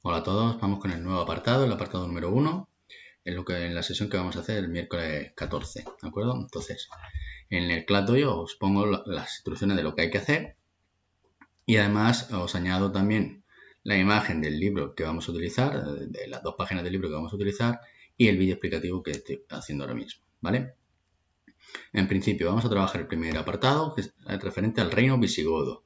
Hola a todos, vamos con el nuevo apartado, el apartado número 1, en la sesión que vamos a hacer el miércoles 14, ¿de acuerdo? Entonces, en el class dojo os pongo las instrucciones de lo que hay que hacer y además os añado también la imagen del libro que vamos a utilizar, de las 2 páginas del libro que vamos a utilizar y el vídeo explicativo que estoy haciendo ahora mismo, ¿vale? En principio vamos a trabajar el primer apartado, que es referente al reino visigodo.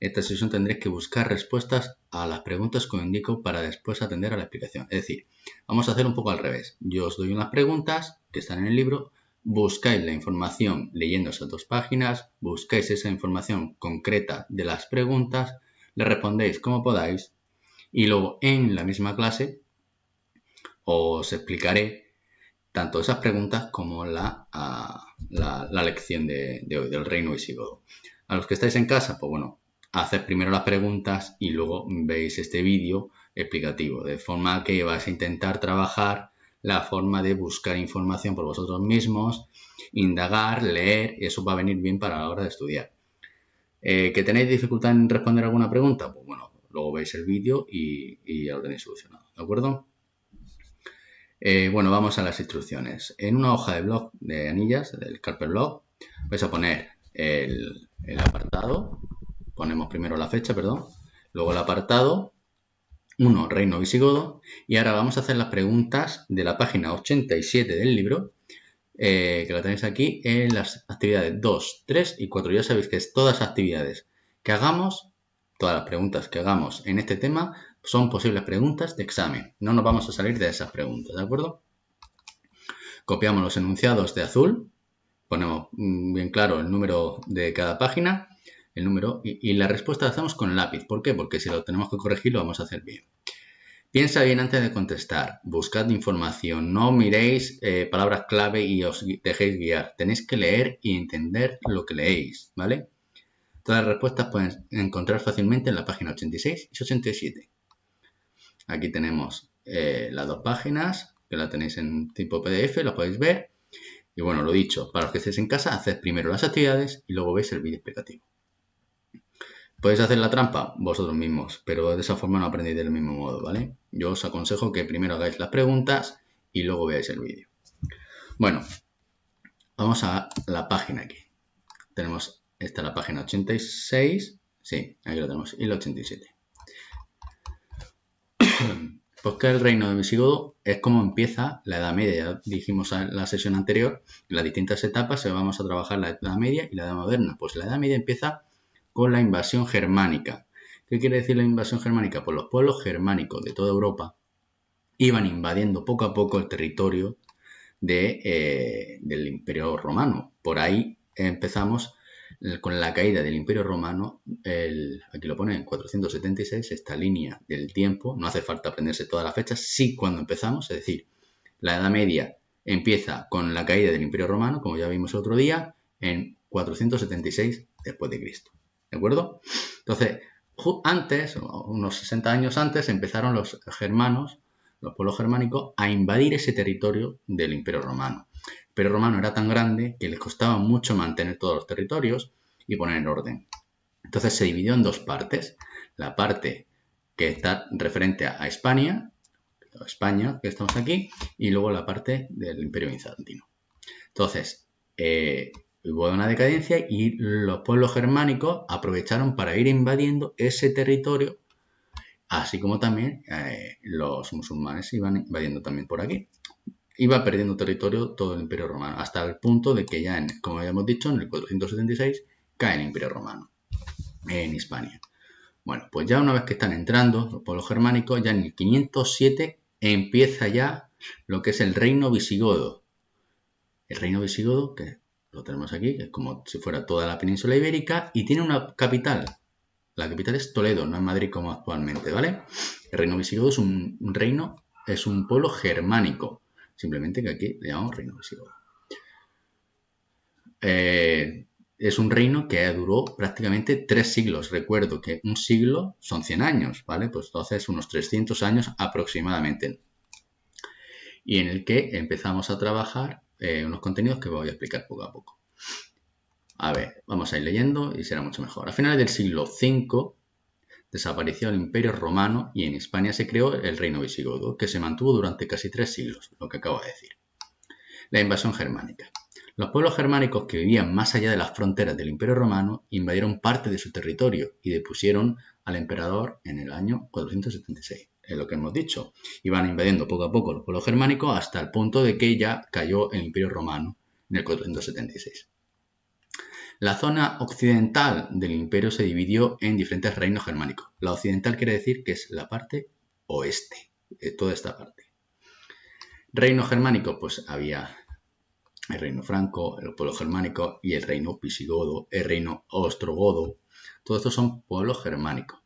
Esta sesión tendréis que buscar respuestas a las preguntas que os indico para después atender a la explicación. Es decir, vamos a hacer un poco al revés. Yo os doy unas preguntas que están en el libro, buscáis la información leyendo esas 2 páginas, buscáis esa información concreta de las preguntas, le respondéis como podáis y luego en la misma clase os explicaré tanto esas preguntas como la lección de hoy, del reino visigodo. A los que estáis en casa, pues bueno, haced primero las preguntas y luego veis este vídeo explicativo, de forma que vais a intentar trabajar la forma de buscar información por vosotros mismos, indagar, leer, y eso va a venir bien para la hora de estudiar. ¿Que tenéis dificultad en responder alguna pregunta? Pues bueno, luego veis el vídeo y ya lo tenéis solucionado, ¿de acuerdo? Bueno, vamos a las instrucciones. En una hoja de blog de anillas, del Carpet Blog, vais a poner el apartado. Ponemos primero la fecha, perdón. Luego el apartado 1, reino visigodo. Y ahora vamos a hacer las preguntas de la página 87 del libro, que la tenéis aquí, en las actividades 2, 3 y 4. Ya sabéis que es todas las actividades que hagamos, todas las preguntas que hagamos en este tema, son posibles preguntas de examen. No nos vamos a salir de esas preguntas, ¿de acuerdo? Copiamos los enunciados de azul, ponemos bien claro el número de cada página, el número y la respuesta la hacemos con lápiz. ¿Por qué? Porque si lo tenemos que corregir lo vamos a hacer bien. Piensa bien antes de contestar, buscad información, no miréis palabras clave y os dejéis guiar. Tenéis que leer y entender lo que leéis, ¿vale? Todas las respuestas pueden encontrar fácilmente en la página 86 y 87. Aquí tenemos las 2 páginas, que la tenéis en tipo PDF, lo podéis ver. Y bueno, lo dicho, para los que estéis en casa, haced primero las actividades y luego veis el vídeo explicativo. Podéis hacer la trampa vosotros mismos, pero de esa forma no aprendéis del mismo modo, ¿vale? Yo os aconsejo que primero hagáis las preguntas y luego veáis el vídeo. Bueno, vamos a la página aquí. Tenemos esta la página 86, sí, aquí lo tenemos, y la 87. Pues que el reino de visigodo es como empieza la Edad Media. Ya dijimos en la sesión anterior, en las distintas etapas se vamos a trabajar la Edad Media y la Edad Moderna. Pues la Edad Media empieza con la invasión germánica. ¿Qué quiere decir la invasión germánica? Pues los pueblos germánicos de toda Europa iban invadiendo poco a poco el territorio del Imperio Romano. Por ahí empezamos con la caída del Imperio Romano, aquí lo pone en 476, esta línea del tiempo, no hace falta aprenderse todas las fechas, sí cuando empezamos, es decir, la Edad Media empieza con la caída del Imperio Romano, como ya vimos el otro día, en 476 después de Cristo, ¿de acuerdo? Entonces, antes, unos 60 años antes, empezaron los germanos, los pueblos germánicos, a invadir ese territorio del Imperio Romano. El Imperio Romano era tan grande que les costaba mucho mantener todos los territorios y poner en orden. Entonces se dividió en 2 partes. La parte que está referente a España, que estamos aquí, y luego la parte del Imperio Bizantino. Entonces, hubo una decadencia y los pueblos germánicos aprovecharon para ir invadiendo ese territorio, así como también los musulmanes iban invadiendo también por aquí. Iba perdiendo territorio todo el Imperio Romano, hasta el punto de que ya, como habíamos dicho, en el 476 cae el Imperio Romano en Hispania. Bueno, pues ya una vez que están entrando los pueblos germánicos, ya en el 507 empieza ya lo que es el reino visigodo. El reino visigodo, que lo tenemos aquí, que es como si fuera toda la península ibérica, y tiene una capital. La capital es Toledo, no es Madrid como actualmente, ¿vale? El reino visigodo es un reino, es un pueblo germánico. Simplemente que aquí le llamamos reino visigodo. Es un reino que duró prácticamente 3 siglos. Recuerdo que un siglo son 100 años, ¿vale? Pues entonces unos 300 años aproximadamente. Y en el que empezamos a trabajar unos contenidos que voy a explicar poco a poco. A ver, vamos a ir leyendo y será mucho mejor. A finales del siglo V desapareció el Imperio Romano y en España se creó el Reino Visigodo, que se mantuvo durante casi 3 siglos, lo que acabo de decir. La invasión germánica. Los pueblos germánicos que vivían más allá de las fronteras del Imperio Romano invadieron parte de su territorio y depusieron al emperador en el año 476. Es lo que hemos dicho. Iban invadiendo poco a poco los pueblos germánicos hasta el punto de que ya cayó el Imperio Romano en el 476. La zona occidental del imperio se dividió en diferentes reinos germánicos. La occidental quiere decir que es la parte oeste, toda esta parte. Reinos germánicos, pues había el reino franco, el pueblo germánico y el reino visigodo, el reino ostrogodo. Todos estos son pueblos germánicos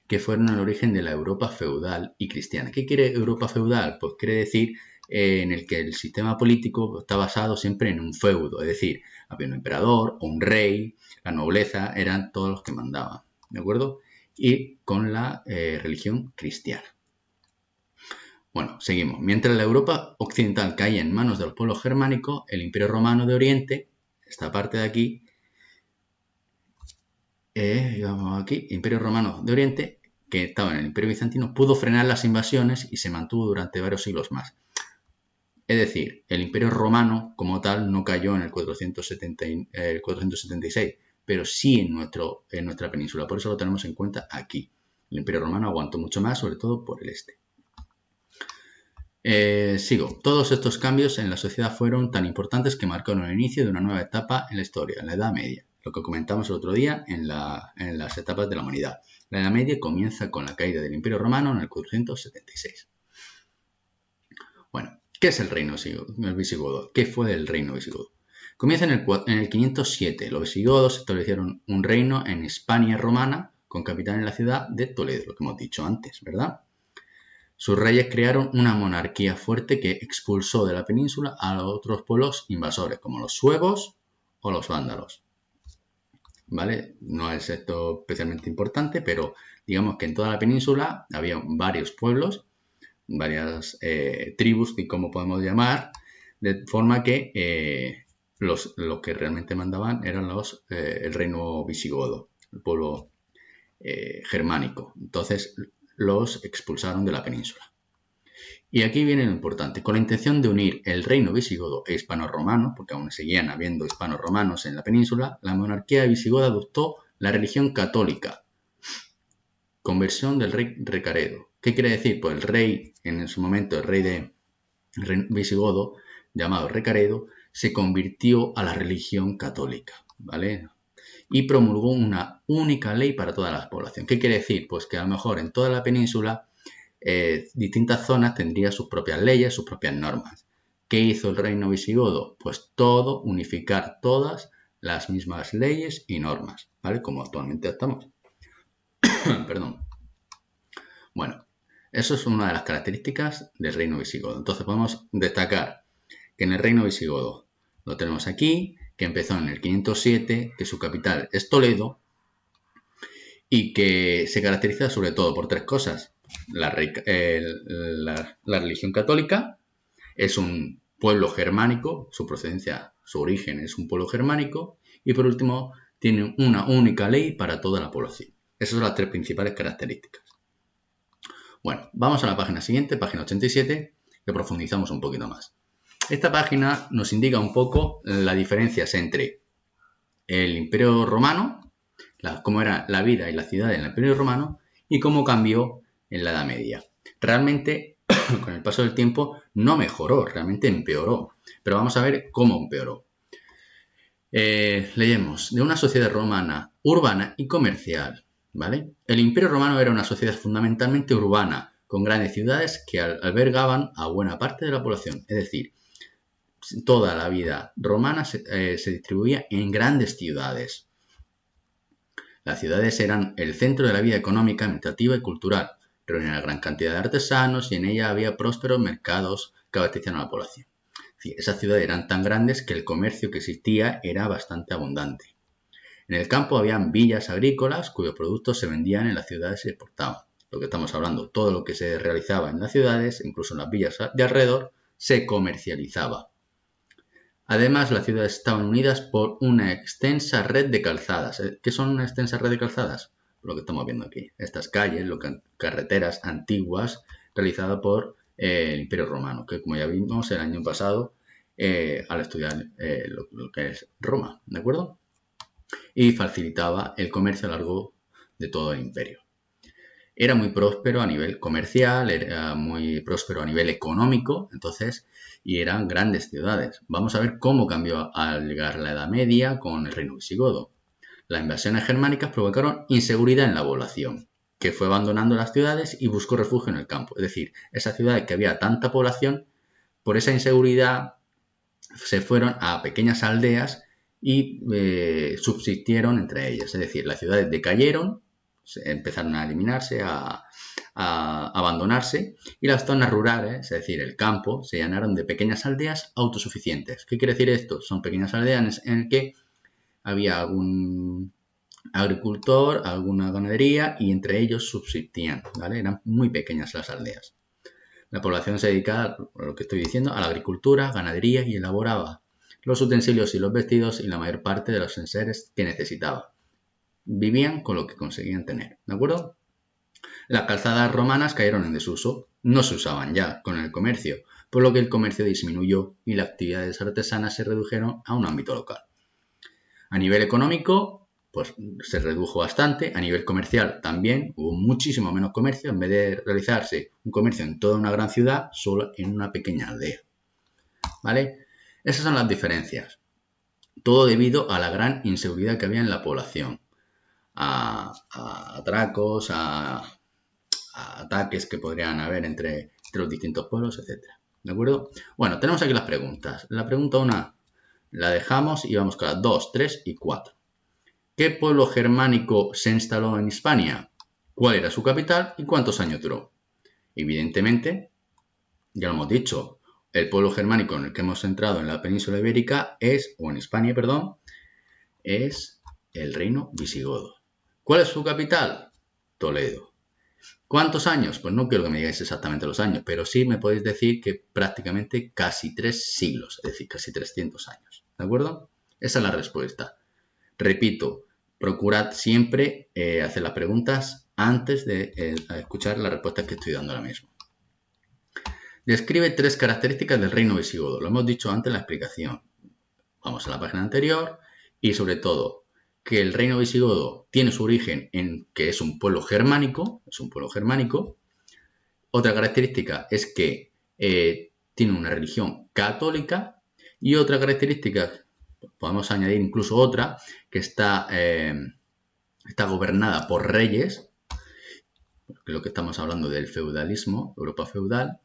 que fueron el origen de la Europa feudal y cristiana. ¿Qué quiere Europa feudal? Pues quiere decir en el que el sistema político está basado siempre en un feudo, es decir, había un emperador o un rey, la nobleza eran todos los que mandaban, ¿de acuerdo? Y con la religión cristiana. Bueno, seguimos. Mientras la Europa occidental caía en manos de los pueblos germánicos, el Imperio Romano de Oriente, esta parte de aquí, Imperio Romano de Oriente, que estaba en el Imperio Bizantino, pudo frenar las invasiones y se mantuvo durante varios siglos más. Es decir, el Imperio Romano como tal no cayó en el 476, pero sí en nuestra península. Por eso lo tenemos en cuenta aquí. El Imperio Romano aguantó mucho más, sobre todo por el este. Sigo. Todos estos cambios en la sociedad fueron tan importantes que marcaron el inicio de una nueva etapa en la historia, en la Edad Media. Lo que comentamos el otro día en las etapas de la humanidad. La Edad Media comienza con la caída del Imperio Romano en el 476. Bueno, ¿qué es el reino visigodo? ¿Qué fue el reino visigodo? Comienza en el 507. Los visigodos establecieron un reino en Hispania romana con capital en la ciudad de Toledo, lo que hemos dicho antes, ¿verdad? Sus reyes crearon una monarquía fuerte que expulsó de la península a los otros pueblos invasores, como los suevos o los vándalos. ¿Vale? No es esto especialmente importante, pero digamos que en toda la península había varios pueblos, varias tribus, y como podemos llamar, de forma que los que realmente mandaban eran el reino visigodo, el pueblo germánico. Entonces los expulsaron de la península. Y aquí viene lo importante. Con la intención de unir el reino visigodo e hispano-romano, porque aún seguían habiendo hispano-romanos en la península, la monarquía visigoda adoptó la religión católica. Conversión del rey Recaredo. ¿Qué quiere decir? Pues el rey, en su momento, el rey visigodo, llamado Recaredo, se convirtió a la religión católica, ¿vale? Y promulgó una única ley para toda la población. ¿Qué quiere decir? Pues que a lo mejor en toda la península distintas zonas tendrían sus propias leyes, sus propias normas. ¿Qué hizo el reino visigodo? Pues todo, unificar todas las mismas leyes y normas, ¿vale? Como actualmente estamos. Perdón. Bueno, eso es una de las características del reino visigodo. Entonces podemos destacar que en el reino visigodo lo tenemos aquí, que empezó en el 507, que su capital es Toledo y que se caracteriza sobre todo por 3 cosas. La religión católica, es un pueblo germánico, su procedencia, su origen es un pueblo germánico, y por último tiene una única ley para toda la población. Esas son las 3 principales características. Bueno, vamos a la página siguiente, página 87, que profundizamos un poquito más. Esta página nos indica un poco las diferencias entre el Imperio Romano, cómo era la vida y la ciudad en el Imperio Romano, y cómo cambió en la Edad Media. Realmente, con el paso del tiempo, no mejoró, realmente empeoró. Pero vamos a ver cómo empeoró. Leemos, de una sociedad romana urbana y comercial, ¿vale? El Imperio Romano era una sociedad fundamentalmente urbana, con grandes ciudades que albergaban a buena parte de la población. Es decir, toda la vida romana se distribuía en grandes ciudades. Las ciudades eran el centro de la vida económica, administrativa y cultural. Reunían a gran cantidad de artesanos y en ella había prósperos mercados que abastecían a la población. Esas ciudades eran tan grandes que el comercio que existía era bastante abundante. En el campo habían villas agrícolas cuyos productos se vendían en las ciudades y exportaban. Lo que estamos hablando, todo lo que se realizaba en las ciudades, incluso en las villas de alrededor, se comercializaba. Además, las ciudades estaban unidas por una extensa red de calzadas. ¿Qué son una extensa red de calzadas? lo que estamos viendo aquí. Estas calles, carreteras antiguas realizadas por el Imperio Romano, que como ya vimos el año pasado al estudiar lo que es Roma, ¿de acuerdo? Y facilitaba el comercio a lo largo de todo el imperio. Era muy próspero a nivel comercial, era muy próspero a nivel económico, entonces, y eran grandes ciudades. Vamos a ver cómo cambió al llegar la Edad Media con el reino visigodo. Las invasiones germánicas provocaron inseguridad en la población, que fue abandonando las ciudades y buscó refugio en el campo. Es decir, esas ciudades que había tanta población, por esa inseguridad se fueron a pequeñas aldeas y subsistieron entre ellas. Es decir, las ciudades decayeron, empezaron a eliminarse, a abandonarse, y las zonas rurales, es decir, el campo, se llenaron de pequeñas aldeas autosuficientes. ¿Qué quiere decir esto? Son pequeñas aldeas en las que había algún agricultor, alguna ganadería y entre ellos subsistían, ¿vale? Eran muy pequeñas las aldeas. La población se dedicaba, lo que estoy diciendo, a la agricultura, ganadería y elaboraba los utensilios y los vestidos y la mayor parte de los enseres que necesitaba. Vivían con lo que conseguían tener, ¿de acuerdo? Las calzadas romanas cayeron en desuso, no se usaban ya con el comercio, por lo que el comercio disminuyó y las actividades artesanas se redujeron a un ámbito local. A nivel económico, pues se redujo bastante. A nivel comercial también hubo muchísimo menos comercio. En vez de realizarse un comercio en toda una gran ciudad, solo en una pequeña aldea. ¿Vale? Esas son las diferencias. Todo debido a la gran inseguridad que había en la población. A atracos, a ataques que podrían haber entre los distintos pueblos, etc. ¿De acuerdo? Bueno, tenemos aquí las preguntas. La pregunta 1 la dejamos y vamos con las 2, 3 y 4. ¿Qué pueblo germánico se instaló en Hispania? ¿Cuál era su capital y cuántos años duró? Evidentemente, ya lo hemos dicho, el pueblo germánico en el que hemos entrado en la península ibérica o en Hispania, perdón, es el reino visigodo. ¿Cuál es su capital? Toledo. ¿Cuántos años? Pues no quiero que me digáis exactamente los años, pero sí me podéis decir que prácticamente casi 3 siglos, es decir, casi 300 años. ¿De acuerdo? Esa es la respuesta. Repito, procurad siempre hacer las preguntas antes de escuchar las respuestas que estoy dando ahora mismo. Describe 3 características del reino visigodo. Lo hemos dicho antes en la explicación. Vamos a la página anterior y sobre todo que el reino visigodo tiene su origen en que es un pueblo germánico. Otra característica es que tiene una religión católica y otra característica, podemos añadir incluso otra, que está gobernada por reyes, lo que estamos hablando del feudalismo, Europa feudal.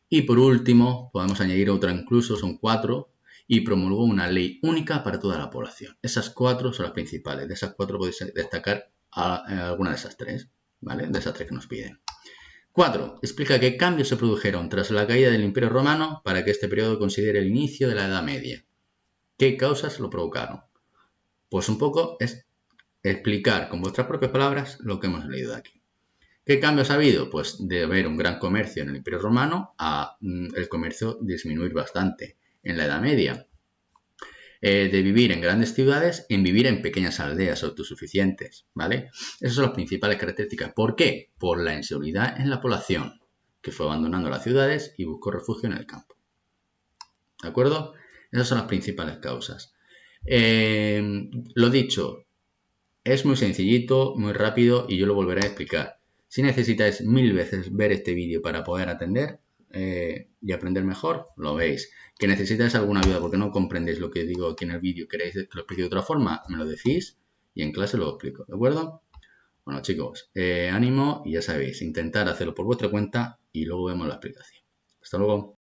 Y por último, podemos añadir otra incluso, son 4, y promulgó una ley única para toda la población. Esas 4 son las principales. De esas 4 podéis destacar alguna de esas 3, ¿vale? De esas 3 que nos piden. 4. Explica qué cambios se produjeron tras la caída del Imperio Romano para que este periodo considere el inicio de la Edad Media. ¿Qué causas lo provocaron? Pues un poco es explicar con vuestras propias palabras lo que hemos leído aquí. ¿Qué cambios ha habido? Pues de haber un gran comercio en el Imperio Romano a el comercio disminuir bastante en la Edad Media. De vivir en grandes ciudades en vivir en pequeñas aldeas autosuficientes, ¿vale? Esas son las principales características. ¿Por qué? Por la inseguridad en la población, que fue abandonando las ciudades y buscó refugio en el campo. ¿De acuerdo? Esas son las principales causas. Lo dicho, es muy sencillito, muy rápido y yo lo volveré a explicar. Si necesitáis 1000 veces ver este vídeo para poder atender y aprender mejor, lo veis. Que necesitáis alguna ayuda porque no comprendéis lo que digo aquí en el vídeo, queréis que lo explique de otra forma, me lo decís y en clase lo explico, ¿de acuerdo? Bueno chicos, ánimo y ya sabéis, intentar hacerlo por vuestra cuenta y luego vemos la explicación. Hasta luego.